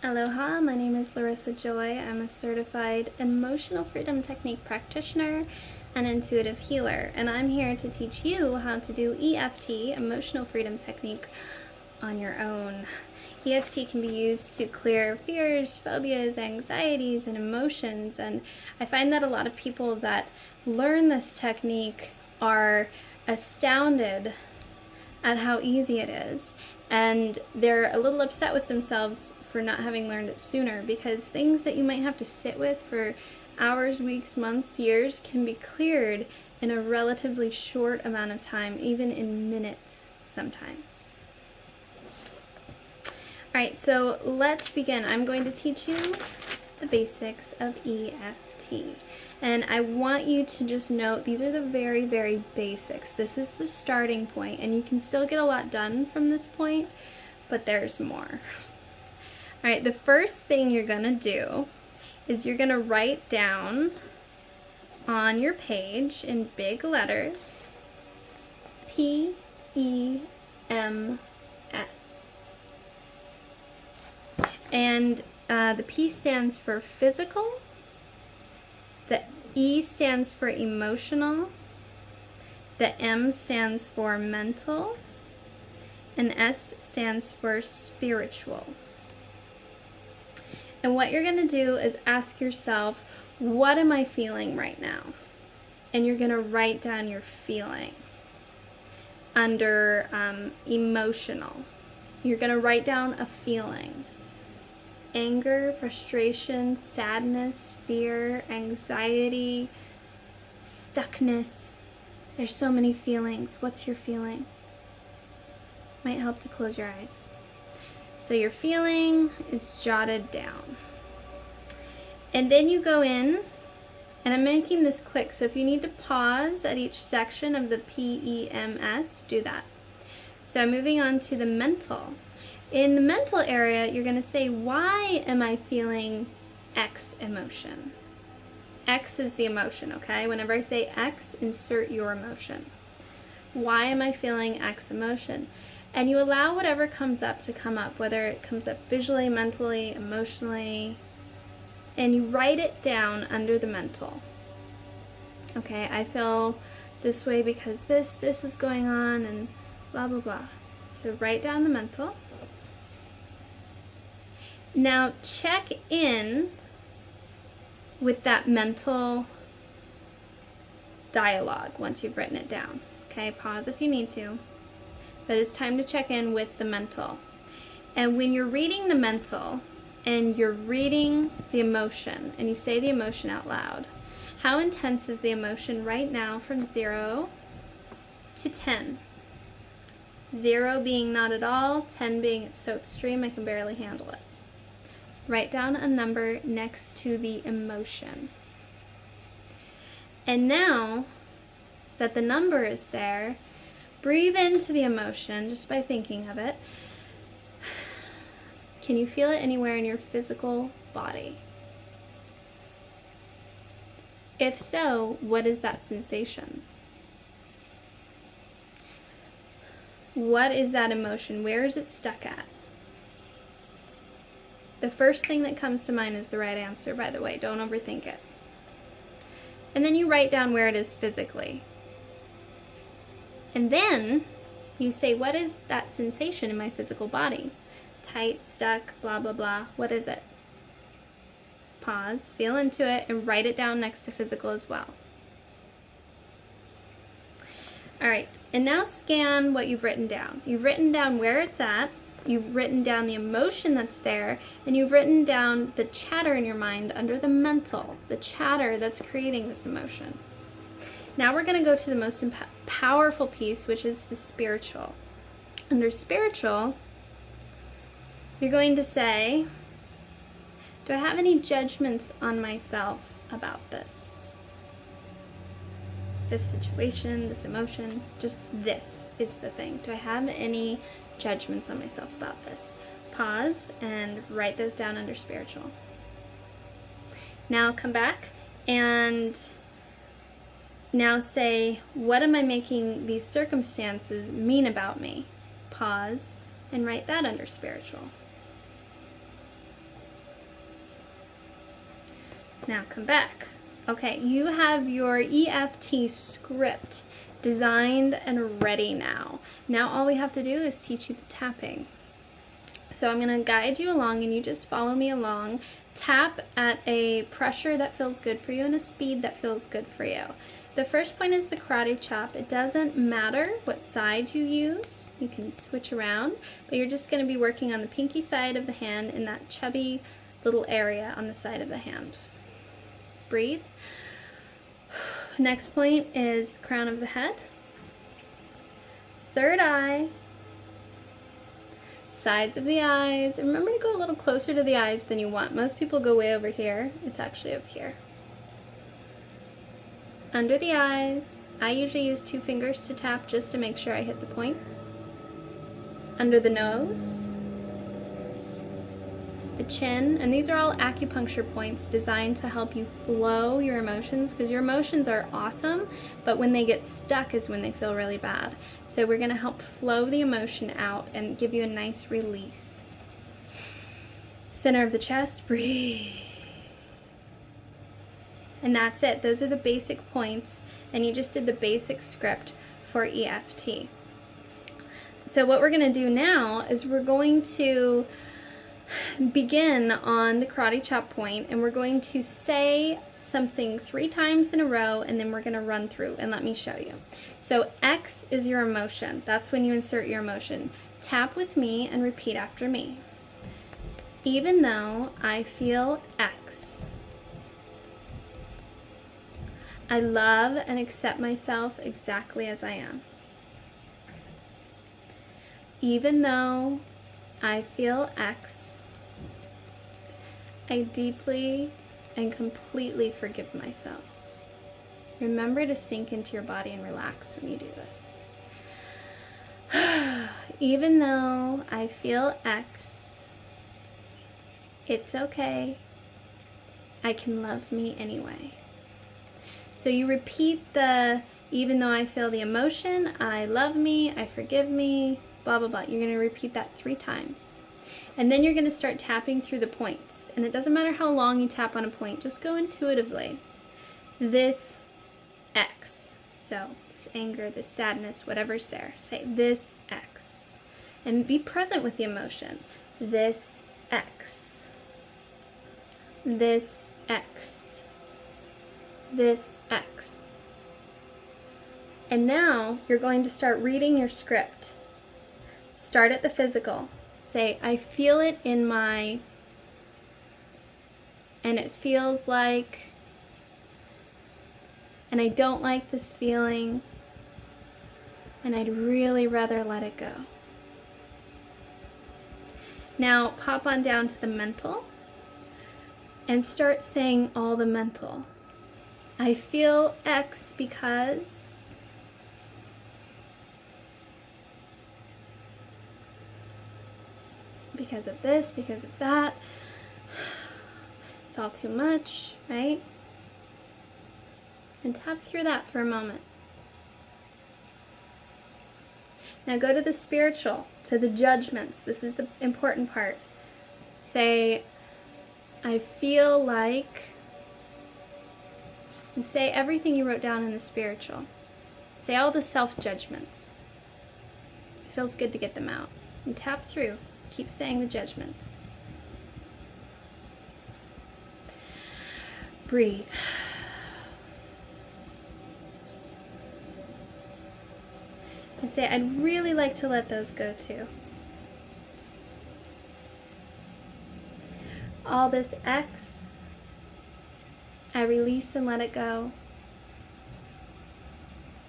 Aloha, my name is Larissa Joy. I'm a certified emotional freedom technique practitioner and intuitive healer, and I'm here to teach you how to do EFT, emotional freedom technique, on your own. EFT can be used to clear fears, phobias, anxieties, and emotions, and I find that a lot of people that learn this technique are astounded at how easy it is, and they're a little upset with themselves for not having learned it sooner, because things that you might have to sit with for hours, weeks, months, years can be cleared in a relatively short amount of time, even in minutes sometimes. Alright, so let's begin. I'm going to teach you the basics of EFT. And I want you to just note, these are the very, very basics. This is the starting point, and you can still get a lot done from this point, but there's more. Alright, the first thing you're going to do is you're going to write down on your page in big letters, PEMS. And the P stands for physical, the E stands for emotional, the M stands for mental, and S stands for spiritual. And what you're going to do is ask yourself, what am I feeling right now? And you're going to write down your feeling under emotional. You're going to write down a feeling. Anger, frustration, sadness, fear, anxiety, stuckness. There's so many feelings. What's your feeling? Might help to close your eyes. So your feeling is jotted down. And then you go in, and I'm making this quick, so if you need to pause at each section of the PEMS, do that. So moving on to the mental. In the mental area, you're going to say, why am I feeling X emotion? X is the emotion, okay? Whenever I say X, insert your emotion. Why am I feeling X emotion? And you allow whatever comes up to come up, whether it comes up visually, mentally, emotionally, and you write it down under the mental. Okay, I feel this way because this is going on, and blah, blah, blah. So write down the mental. Now check in with that mental dialogue once you've written it down. Okay, pause if you need to. But it's time to check in with the mental. And when you're reading the mental and you're reading the emotion and you say the emotion out loud, how intense is the emotion right now from 0 to 10? 0 being not at all, 10 being it's so extreme I can barely handle it. Write down a number next to the emotion. And now that the number is there, breathe into the emotion just by thinking of it. Can you feel it anywhere in your physical body? If so, what is that sensation? What is that emotion? Where is it stuck at? The first thing that comes to mind is the right answer, by the way. Don't overthink it. And then you write down where it is physically. And then you say, what is that sensation in my physical body? Tight, stuck, blah, blah, blah. What is it? Pause, feel into it, and write it down next to physical as well. Alright, and now scan what you've written down. You've written down where it's at, you've written down the emotion that's there, and you've written down the chatter in your mind under the mental, the chatter that's creating this emotion. Now we're going to go to the most powerful piece, which is the spiritual. Under spiritual, you're going to say, do I have any judgments on myself about this? This situation, this emotion, just this is the thing. Do I have any judgments on myself about this? Pause and write those down under spiritual. Now come back and now say, what am I making these circumstances mean about me? Pause and write that under spiritual. Now come back. Okay, you have your EFT script designed and ready now. Now all we have to do is teach you the tapping. So I'm going to guide you along and you just follow me along. Tap at a pressure that feels good for you and a speed that feels good for you. The first point is the karate chop. It doesn't matter what side you use. You can switch around, but you're just going to be working on the pinky side of the hand in that chubby little area on the side of the hand. Breathe. Next point is the crown of the head. Third eye. Sides of the eyes. And remember to go a little closer to the eyes than you want. Most people go way over here. It's actually up here. Under the eyes. I usually use 2 fingers to tap just to make sure I hit the points. Under the nose. The chin, and these are all acupuncture points designed to help you flow your emotions, because your emotions are awesome, but when they get stuck is when they feel really bad. So we're going to help flow the emotion out and give you a nice release. Center of the chest, breathe. And that's it. Those are the basic points, and you just did the basic script for EFT. So what we're going to do now is we're going to begin on the karate chop point, and we're going to say something 3 times in a row, and then we're going to run through, and let me show you. So X is your emotion. That's when you insert your emotion. Tap with me and repeat after me. Even though I feel X, I love and accept myself exactly as I am. Even though I feel X, I deeply and completely forgive myself. Remember to sink into your body and relax when you do this. Even though I feel X, it's okay. I can love me anyway. So you repeat the, even though I feel the emotion, I love me, I forgive me, blah, blah, blah. You're going to repeat that 3 times. And then you're going to start tapping through the points. And it doesn't matter how long you tap on a point, just go intuitively. This X. So this anger, this sadness, whatever's there. Say this X. And be present with the emotion. This X. This X. This X. And now you're going to start reading your script. Start at the physical. Say, I feel it in my, and it feels like, and I don't like this feeling, and I'd really rather let it go. Now pop on down to the mental and start saying all the mental. I feel X because, because of this, because of that. It's all too much, right? And tap through that for a moment. Now go to the spiritual, to the judgments. This is the important part. Say, I feel like, and say everything you wrote down in the spiritual. Say all the self-judgments. It feels good to get them out. And tap through. Keep saying the judgments. Breathe. And say, I'd really like to let those go too. All this X, I release and let it go.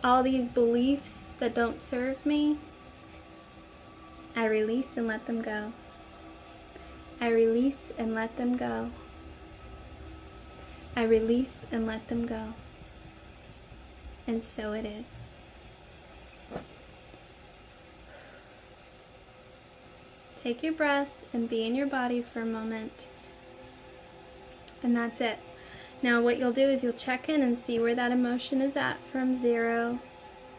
All these beliefs that don't serve me, I release and let them go. I release and let them go. I release and let them go. And so it is. Take your breath and be in your body for a moment. And that's it. Now what you'll do is you'll check in and see where that emotion is at from 0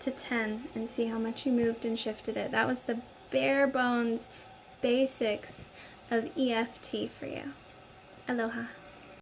to 10 and see how much you moved and shifted it. That was the bare bones basics of EFT for you. Aloha.